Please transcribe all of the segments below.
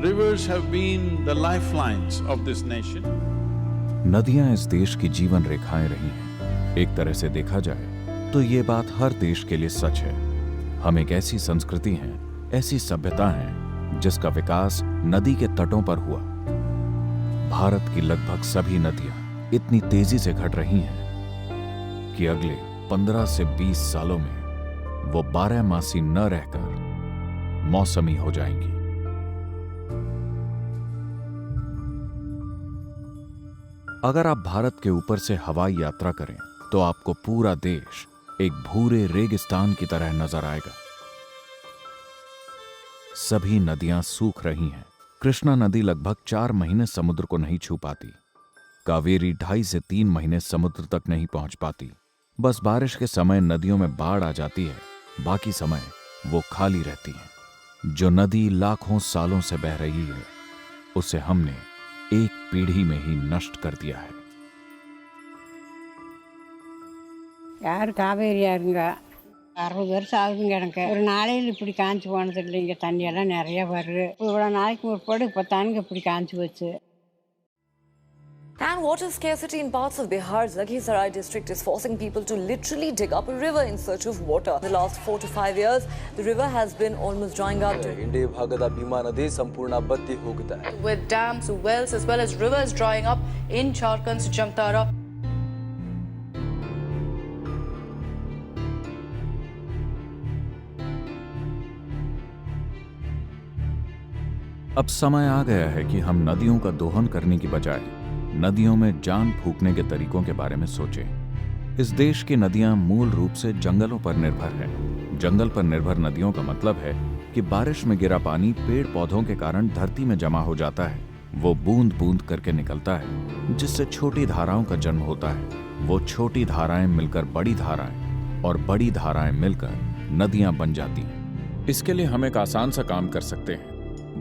Rivers have been the lifelines of this nation. नदियां इस देश की जीवन रेखाएं रही हैं। एक तरह से देखा जाए तो ये बात हर देश के लिए सच है। हम एक ऐसी संस्कृति हैं, ऐसी सभ्यता हैं जिसका विकास नदी के तटों पर हुआ। भारत की लगभग सभी नदियां इतनी तेजी से घट रही हैं कि अगले 15 से 20 सालों में वो 12 मासी न रहकर मौसमी हो जाएंगी। अगर आप भारत के ऊपर से हवाई यात्रा करें तो आपको पूरा देश एक भूरे रेगिस्तान की तरह नजर आएगा। सभी नदियां सूख रही हैं। कृष्णा नदी लगभग 4 महीने समुद्र को नहीं छू पाती। कावेरी 2.5 से 3 महीने समुद्र तक नहीं पहुंच पाती। बस बारिश के समय नदियों में बाढ़ आ जाती है, बाकी समय वो खाली रहती हैं। जो नदी लाखों सालों से बह रही है उसे हमने एक पीढ़ी में ही नष्ट कर दिया है। யார் காவேரியாருங்க 60 வருஷம் ஆகுதுங்க எனக்கு. ஒரு நாளையில் இப்படி காஞ்சி போனது இல்லைங்க. தண்ணியெல்லாம் நிறைய வருது. இவ்வளோ நாளைக்கு முற்பாடு இப்போ தானுங்க இப்படி காஞ்சி போச்சு. And water scarcity in parts of Bihar's Lakhisarai district is forcing people to literally dig up a river in search of water. The last 4 to 5 years, the river has been almost drying up. ಇಂಡಿ ಭಾಗದ ಭೀಮಾ ನದಿ ಸಂಪೂರ್ಣ ಬತ್ತಿ ಹೋಗಿದೆ. With dams, wells as well as rivers drying up in Jharkhand's Jamtara. अब समय आ गया है कि हम नदियों का दोहन करने की बजाय नदियों में जान फूंकने के तरीकों के बारे में सोचें। इस देश की नदियां मूल रूप से जंगलों पर निर्भर हैं। जंगल पर निर्भर नदियों का मतलब है कि बारिश में गिरा पानी पेड़ पौधों के कारण धरती में जमा हो जाता है। वो बूंद बूंद करके निकलता है, जिससे छोटी धाराओं का जन्म होता है। वो छोटी धाराएं मिलकर बड़ी धाराएं और बड़ी धाराएं मिलकर नदियां बन जाती हैं। इसके लिए हम एक आसान सा काम कर सकते हैं।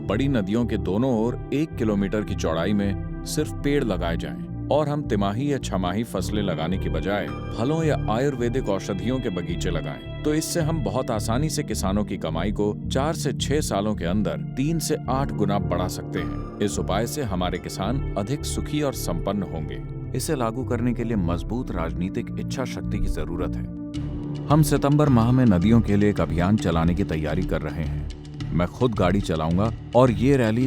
बड़ी नदियों के दोनों ओर 1 किलोमीटर की चौड़ाई में सिर्फ पेड़ लगाए जाएं और हम तिमाही या छमाही फसलें लगाने की बजाय फलों या आयुर्वेदिक औषधियों के बगीचे लगाएं। तो इससे हम बहुत आसानी से किसानों की कमाई को 4 से 6 सालों के अंदर 3 से 8 गुना बढ़ा सकते हैं। इस उपाय से हमारे किसान अधिक सुखी और संपन्न होंगे। इसे लागू करने के लिए मजबूत राजनीतिक इच्छा शक्ति की जरूरत है। हम सितंबर माह में नदियों के लिए एक अभियान चलाने की तैयारी कर रहे हैं। मैं खुद गाड़ी चलाऊंगा और ये रैली